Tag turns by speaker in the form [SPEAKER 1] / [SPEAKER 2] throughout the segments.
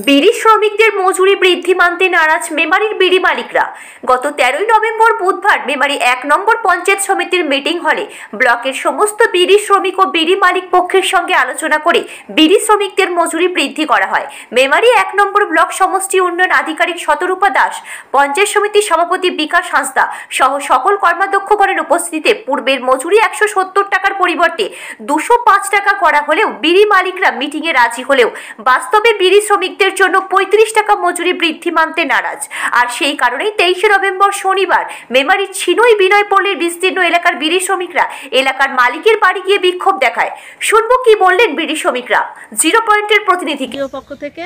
[SPEAKER 1] বিড়ি শ্রমিকদের মজুরি বৃদ্ধি মানতে নারাজ মেমারির বিড়ি মালিকরা। গত 13 নভেম্বর বুধবার মেমারি 1 নম্বর পঞ্চায়েত সমিতির মিটিং হলে ব্লকের সমস্ত বিড়ি শ্রমিক ও বিড়ি মালিক পক্ষের সঙ্গে আলোচনা করে বিড়ি শ্রমিকদের মজুরি বৃদ্ধি করা হয়। মেমারি 1 নম্বর ব্লক সমষ্টি উন্নয়ন আধিকারিক শতরূপা দাস, পঞ্চায়েত সমিতির সভাপতি বিকাশ হাঁসদা সহ সকল কর্মাধ্যক্ষগণের উপস্থিতিতে পূর্বের মজুরি 170 টাকার পরিবর্তে 205 টাকা করা হলেও বিড়ি মালিকরা মিটিংয়ে রাজি হলেও বাস্তবে বিড়ি শ্রমিকদের জন্য 35 টাকা মজুরি বৃদ্ধি মানতে নারাজ। আর সেই কারণেই 23 নভেম্বর শনিবার মেমারির ছিনই বিনয়পল্লীর বিস্তীর্ণ এলাকার বিড়ি শ্রমিকরা এলাকার মালিকের বাড়ি গিয়ে বিক্ষোভ দেখায়। শুনবো কি বললেন বিড়ি শ্রমিকরা। 0 পয়েন্টের প্রতিনিধি
[SPEAKER 2] পক্ষ থেকে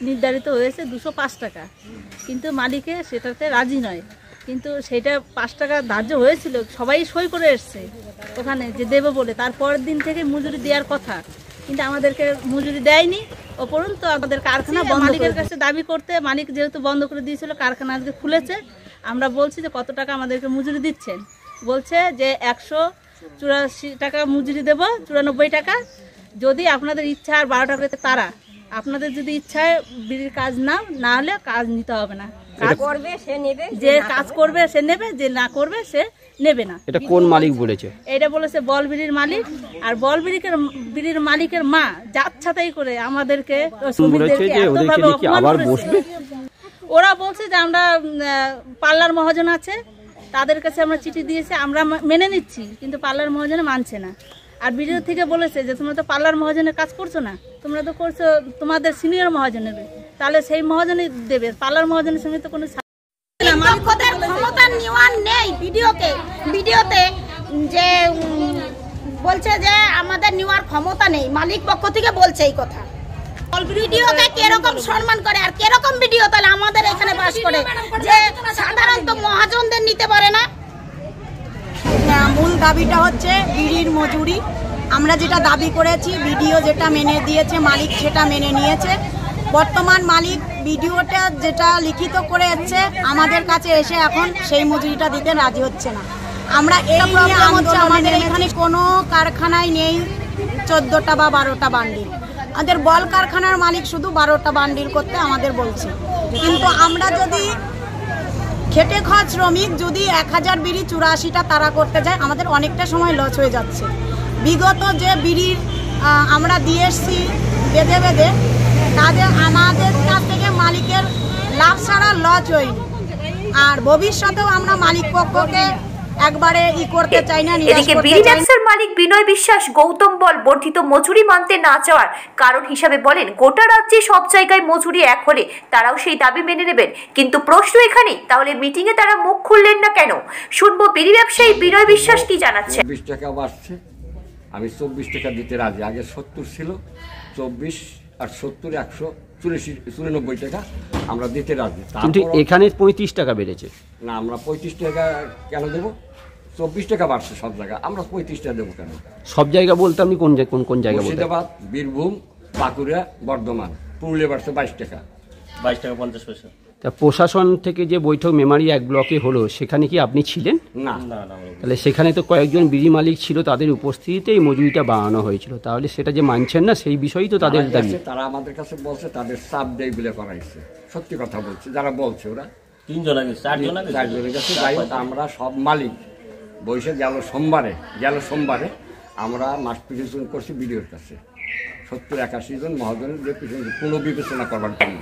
[SPEAKER 2] নির্ধারিত হয়েছে 205 টাকা, কিন্তু মালিকে সেটাতে রাজি নয়। কিন্তু সেটা 5 টাকা ধার্য হয়েছিল, সবাই সই করে এসছে ওখানে যে দেবে বলে। তারপরের দিন থেকে মজুরি দেওয়ার কথা, কিন্তু আমাদেরকে মজুরি দেয়নি। উপরন্তু আমাদের কারখানা মালিকের কাছে দাবি করতে, মালিক যেহেতু বন্ধ করে দিয়েছিল, কারখানা আজকে খুলেছে। আমরা বলছি যে কত টাকা আমাদেরকে মজুরি দিচ্ছেন, বলছে যে 184 টাকা মজুরি দেব, 94 টাকা। যদি আপনাদের ইচ্ছা আর 12 টাকা তারা, আপনাদের যদি ইচ্ছায় বিড়ির কাজ না হলে কাজ নিতে হবে না। কাজ করবে সে নেবে, যে কাজ করবে সে নেবে, যে না করবে সে নেবে না।
[SPEAKER 3] এটা কোন মালিক বলেছে?
[SPEAKER 2] এটা বলেছে বল বিড়ির মালিক। আর বল বিড়ির মালিকের মা যাচ্ছাতাই করে আমাদেরকে ওরা বলছে যে আমরা পার্লার মহাজন আছে, তাদের কাছে আমরা চিঠি দিয়েছি, আমরা মেনে নিচ্ছি, কিন্তু পার্লার মহাজনে মানছে না। আর বিডিও থেকে বলেছে যে তোমরা তো পার্লার মহাজনের কাজ করছো না, তোমরা তো করছো তোমাদের সিনিয়র মহাজনের, তাহলে সেই মহাজনই দেবে। পার্লার মহাজনের সঙ্গে তো কোনো
[SPEAKER 4] ক্ষমতা নেওয়ার নেই। ভিডিওতে যে বলছে যে আমাদের নেওয়ার ক্ষমতা নেই, মালিক পক্ষ থেকে বলছে এই কথা। ভিডিওকে কিরকম সম্মান করে আর কিরকম ভিডিও তাহলে আমাদের এখানে বাস করে, যে সাধারণত মহাজনদের নিতে পারে না।
[SPEAKER 5] মূল দাবিটা হচ্ছে বিড়ির মজুরি। আমরা যেটা দাবি করেছি, ভিডিও যেটা মেনে দিয়েছে, মালিক সেটা মেনে নিয়েছে। বর্তমান মালিক ভিডিওটা যেটা লিখিত করে এসছে আমাদের কাছে এসে এখন সেই মজুরিটা দিতে রাজি হচ্ছে না। আমরা এই প্রবলেম হচ্ছে, আমাদের এখানে কোনো কারখানায় নেই 14টা বা 12টা বান্ডিল। আমাদের বল কারখানার মালিক শুধু 12টা বান্ডিল করতে আমাদের বলছে, কিন্তু আমরা যদি খেটে খাওয়া শ্রমিক যদি 1000 বিড়ি 84টা তারা করতে যায়, আমাদের অনেকটা সময় লস হয়ে যাচ্ছে। বিগত যে বিড়ির আমরা দিয়ে এসছি বেঁধে তাদের আমাদের কাছ থেকে মালিকের লাভ ছাড়া লস হয়নি। আর ভবিষ্যতেও আমরা মালিক পক্ষকে একবারে করতে চাই না।
[SPEAKER 1] এদিকে বিড়ি ব্যবসার মালিক বিনয় বিশ্বাস গৌতম বল বর্ধিত মজুরি মানতে না চাওয়ার কারণ হিসাবে বলেন, গোটা রাজ্যে সব জায়গায় মজুরি এক হলে তারাও সেই দাবি মেনে নেবেন। কিন্তু প্রশ্ন এখানেই, তাহলে মিটিং এ তারা মুখ খুললেন না কেন? শুনবো বিড়ি ব্যবসায়ী বিনয় বিশ্বাস কি জানাচ্ছে।
[SPEAKER 6] 20 টাকা বাড়ছে, আমি 24 টাকা দিতে রাজি। আগে 70 ছিল, 24 আর 70 194 টাকা আমরা দিতে রাজি।
[SPEAKER 3] কিন্তু এখানে 35 টাকা বেড়েছে
[SPEAKER 6] না, আমরা 35 টাকা কেন দেবো? 24 টাকা বাড়ছে সব জায়গায়, আমরা 35 টাকা দেবো কেন?
[SPEAKER 3] সব জায়গা বলতে আপনি কোন জায়গা?
[SPEAKER 6] মুর্শিদাবাদ, বীরভূম, বাঁকুড়া, বর্ধমান, পুরুলিয়া বাড়ছে 22 টাকা, 22 টাকা 50 পয়সা।
[SPEAKER 3] তা প্রশাসন থেকে যে বৈঠক মেমারি 1 ব্লকে হলো, সেখানে কি আপনি ছিলেন?
[SPEAKER 6] না।
[SPEAKER 3] তাহলে সেখানে তো কয়েকজন বিড়ি মালিক ছিল, তাদের উপস্থিতিতে এই মজুরিটা বাড়ানো হয়েছিল। তাহলে সেটা যে মানছেন না, সেই বিষয়ই তো তাদের দাবি।
[SPEAKER 6] তারা আমাদের কাছে বলছে তাদের চাপ দেয় বলে করাইছে। সত্যি কথা বলছে, যারা বলছে ওরা 3 জন আগে 4 জনের কাছে যাই। আমরা সব মালিক বসে গেল সোমবারে আমরা মাস পিটিশন করছি বিডিওর কাছে, 70-81 জন মহাজনের পুনর্বিবেচনা করবার জন্য।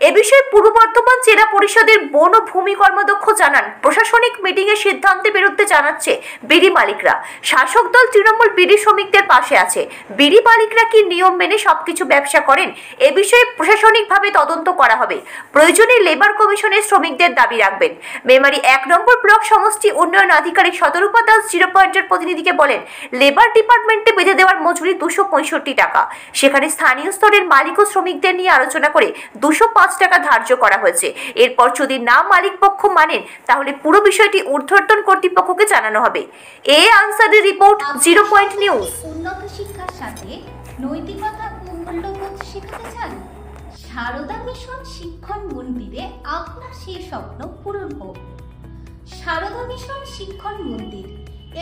[SPEAKER 1] এ বিষয়ে পূর্ব বর্ধমান জেলা পরিষদের বন ও ভূমি কর্মাধ্যক্ষ জানান, প্রশাসনিক মিটিং এর সিদ্ধান্তের বিরুদ্ধে জানাচ্ছে বিড়ি মালিকরা। শাসক দল তৃণমূল বিড়ি শ্রমিকদের পাশে আছে। বিড়ি মালিকরা কি নিয়ম মেনে সবকিছু ব্যবসা করেন, এ বিষয়ে প্রশাসনিকভাবে তদন্ত করা হবে। প্রয়োজনে লেবার কমিশনের শ্রমিকদের দাবি রাখবেন। মেমারি 1 নম্বর ব্লক সমষ্টি উন্নয়ন আধিকারিক শতরূপা দাস 0 পয়েন্টের প্রতিনিধিকে বলেন, লেবার ডিপার্টমেন্টে বেঁধে দেওয়ার মজুরি 265 টাকা। সেখানে স্থানীয় স্তরের মালিক ও শ্রমিকদের নিয়ে আলোচনা করে 205 টাকা ধার্য করা হয়েছে। এরপর যদি না মালিক পক্ষ মানেন, তাহলে পুরো বিষয়টি ঊর্ধ্বতন কর্তৃপক্ষকে জানানো হবে। আনসারের রিপোর্ট, 0 পয়েন্ট নিউজ।
[SPEAKER 7] উন্নত শিক্ষার সাথে নৈতিকতা ও মূল্যবোধ শেখাতে চান? সারদা মিশন শিক্ষণ মন্দিরে আপনার সেই স্বপ্ন পূরণ হোক। সারদা মিশন শিক্ষণ মন্দির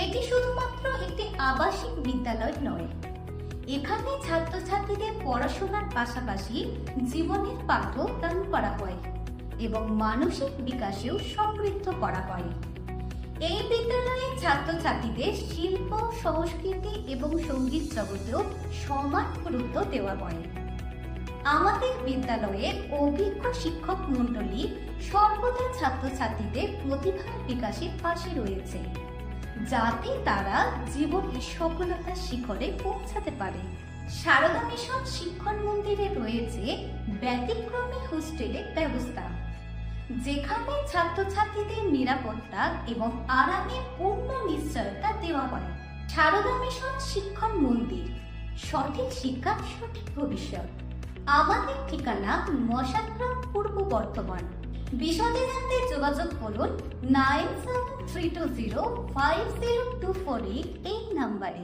[SPEAKER 7] এটি শুধুমাত্র একটি আবাসিক বিদ্যালয় নয়, এখানে ছাত্রছাত্রীদের পড়াশোনার পাশাপাশি জীবনের পাঠও দান করা হয় এবং মানসিক বিকাশেও সমৃদ্ধ করা হয়। এই বিদ্যালয়ের ছাত্রছাত্রীদের শিল্প, সংস্কৃতি এবং সঙ্গীত জগতেও সমান গুরুত্ব দেওয়া হয়। আমাদের বিদ্যালয়ের অভিজ্ঞ শিক্ষক মণ্ডলী সর্বদা ছাত্রছাত্রীদের প্রতিভার বিকাশের পাশে রয়েছে, যাতে তারা জীবনের সফলতার শিখরে পৌঁছাতে পারে। সারদা মিশন শিক্ষণ মন্দিরে রয়েছে ব্যতিক্রমী হোস্টেলের ব্যবস্থা, যেখানে ছাত্রছাত্রীদের নিরাপত্তা এবং আরামের পূর্ণ নিশ্চয়তা দেওয়া হয়। সারদা মিশন শিক্ষণ মন্দির, সঠিক শিক্ষা, সঠিক ভবিষ্যৎ। আমাদের ঠিকানা মশাগ্রাম, পূর্ব বর্ধমান। বিশদে জানতে যোগাযোগ করুন 9732050248 এই নাম্বারে।